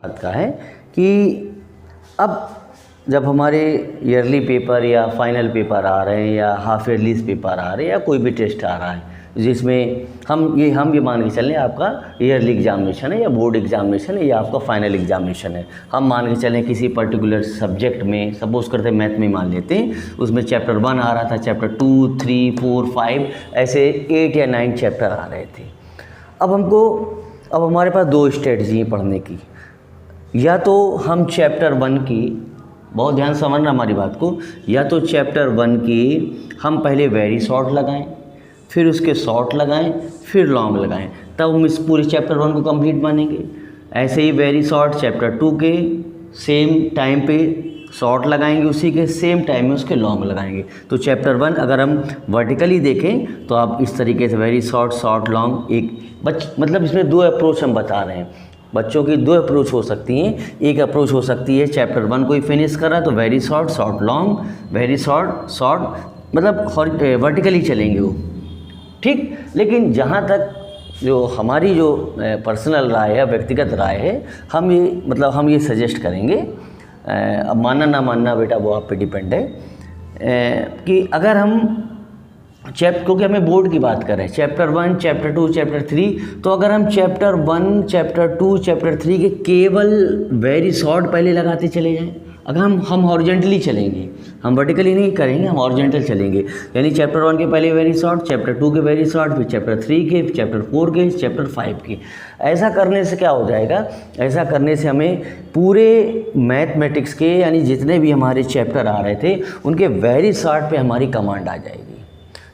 बात का है कि अब जब हमारे ईयरली पेपर या फाइनल पेपर आ रहे हैं या हाफ ईयरली पेपर आ रहे हैं या कोई भी टेस्ट आ रहा है जिसमें हम ये मान के चल रहे हैं आपका ईयरली एग्जामिनेशन है या बोर्ड एग्जामिनेशन है या आपका फाइनल एग्जामिनेशन है। हम मान के चलें किसी पर्टिकुलर सब्जेक्ट में, सपोज करते हैं मैथ में मान लेते हैं, उसमें चैप्टर 1 आ रहा था, चैप्टर 2, 3, 4, 5 ऐसे 8 या 9 चैप्टर आ रहे थे। अब हमारे पास 2 स्ट्रेटजी हैं पढ़ने की। या तो हम चैप्टर 1 की, बहुत ध्यान से समझना हमारी बात को, या तो चैप्टर 1 की हम पहले वेरी शॉर्ट लगाएं, फिर उसके शॉर्ट लगाएं, फिर लॉन्ग लगाएं, तब हम इस पूरे चैप्टर 1 को कंप्लीट मानेंगे। ऐसे ही वेरी शॉर्ट चैप्टर 2 के सेम टाइम पे शॉर्ट लगाएंगे, उसी के सेम टाइम में उसके लॉन्ग लगाएंगे। तो चैप्टर 1 अगर हम वर्टिकली देखें तो आप इस तरीके से वेरी शॉर्ट, शॉर्ट, लॉन्ग, एक मतलब इसमें 2 अप्रोच हम बता रहे हैं। बच्चों की 2 अप्रोच हो सकती हैं। एक अप्रोच हो सकती है चैप्टर 1 को ही फिनिश कर रहा है तो very short, short, long, very short, short, मतलब वर्टिकली चलेंगे वो, ठीक। लेकिन जहाँ तक जो हमारी जो पर्सनल राय है, व्यक्तिगत राय है, हम ये सजेस्ट करेंगे, अब मानना ना मानना बेटा वो आप पे डिपेंड है, कि अगर हम क्योंकि हमें बोर्ड की बात कर रहे हैं, चैप्टर 1, चैप्टर 2, चैप्टर 3, तो अगर हम चैप्टर 1, चैप्टर 2, चैप्टर 3 के केवल वेरी शॉर्ट पहले लगाते चले जाएं, अगर हम हॉरिजॉन्टली चलेंगे, हम वर्टिकली नहीं करेंगे, हम हॉरिजॉन्टल चलेंगे, यानी चैप्टर 1 के पहले वेरी शॉर्ट, चैप्टर 2 के वेरी शॉर्ट, फिर चैप्टर 3 के, चैप्टर 4 के, चैप्टर 5 के। ऐसा करने से क्या हो जाएगा, ऐसा करने से हमें पूरे मैथमेटिक्स के यानी जितने भी हमारे चैप्टर आ रहे थे उनके वेरी शॉर्ट पे हमारी कमांड आ जाएगी।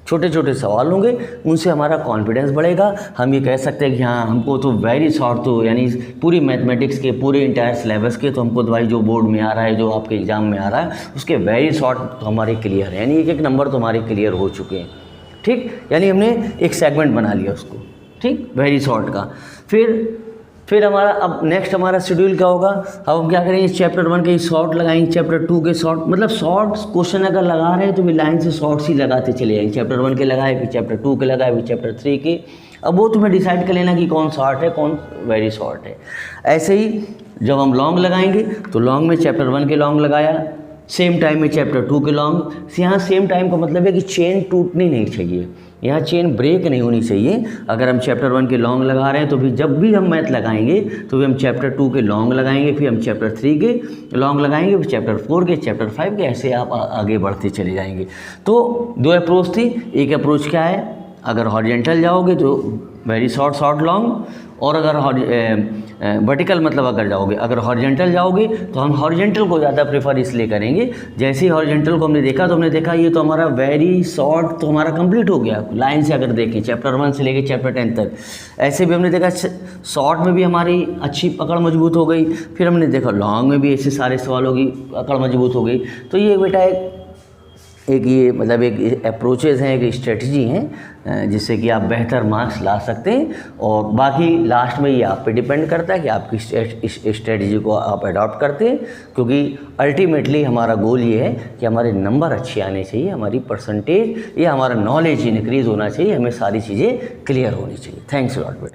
छोटे छोटे सवाल होंगे, उनसे हमारा कॉन्फिडेंस बढ़ेगा। हम ये कह सकते हैं कि हाँ हमको तो वेरी शॉर्ट, तो यानी पूरी मैथमेटिक्स के पूरे इंटायर सिलेबस के तो हमको भाई जो बोर्ड में आ रहा है, जो आपके एग्ज़ाम में आ रहा है, उसके वेरी शॉर्ट तो हमारे क्लियर है, यानी एक नंबर तो हमारे क्लियर हो चुके हैं, ठीक। यानी हमने एक सेगमेंट बना लिया उसको, ठीक, वेरी शॉर्ट का। फिर हमारा अब नेक्स्ट हमारा शेड्यूल क्या होगा, अब हम क्या करेंगे, चैप्टर 1 के शॉर्ट लगाएंगे, चैप्टर 2 के शॉर्ट, मतलब शॉर्ट क्वेश्चन अगर लगा रहे हैं तो भी लाइन से शॉर्ट्स ही लगाते चले जाएंगे। चैप्टर 1 के लगाए, फिर चैप्टर 2 के लगाए, फिर चैप्टर 3 के। अब वो तुम्हें डिसाइड कर लेना कि कौन शॉर्ट है, कौन वेरी शॉर्ट है। ऐसे ही जब हम लॉन्ग लगाएंगे तो लॉन्ग में चैप्टर 1 के लॉन्ग लगाया, सेम टाइम में चैप्टर 2 के लॉन्ग। यहाँ सेम टाइम का मतलब है कि चेन टूटनी नहीं चाहिए, यहाँ चेन ब्रेक नहीं होनी चाहिए। अगर हम चैप्टर 1 के लॉन्ग लगा रहे हैं तो फिर जब भी हम मैथ लगाएंगे तो भी हम चैप्टर 2 के लॉन्ग लगाएंगे, फिर हम चैप्टर 3 के लॉन्ग लगाएंगे, फिर चैप्टर 4 के, चैप्टर 5 के, ऐसे आप आगे बढ़ते चले जाएंगे। तो 2 अप्रोच थी। एक अप्रोच क्या है, अगर हॉरिजॉन्टल जाओगे तो वेरी शॉर्ट, शॉर्ट, लॉन्ग, और अगर वर्टिकल मतलब अगर जाओगे, अगर हॉरिजॉन्टल जाओगे तो हम हॉरिजॉन्टल को ज़्यादा प्रेफर इसलिए करेंगे। जैसे ही हॉरिजॉन्टल को हमने देखा तो हमने देखा ये तो हमारा वेरी शॉर्ट तो हमारा कंप्लीट हो गया लाइन से, अगर देखें चैप्टर 1 से लेके चैप्टर 10 तक। ऐसे भी हमने देखा शॉर्ट में भी हमारी अच्छी पकड़ मजबूत हो गई, फिर हमने देखा लॉन्ग में भी ऐसे सारे सवालों की पकड़ मजबूत हो गई। तो ये बेटा एक ये मतलब एक अप्रोचेज़ हैं, एक स्ट्रेटजी हैं जिससे कि आप बेहतर मार्क्स ला सकते हैं। और बाकी लास्ट में ये आप पे डिपेंड करता है कि आप किस स्ट्रेटजी को आप अडॉप्ट करते हैं, क्योंकि अल्टीमेटली हमारा गोल ये है कि हमारे नंबर अच्छे आने चाहिए, हमारी परसेंटेज या हमारा नॉलेज इंक्रीज़ होना चाहिए, हमें सारी चीज़ें क्लियर होनी चाहिए। थैंक्स अ लॉट बेटा।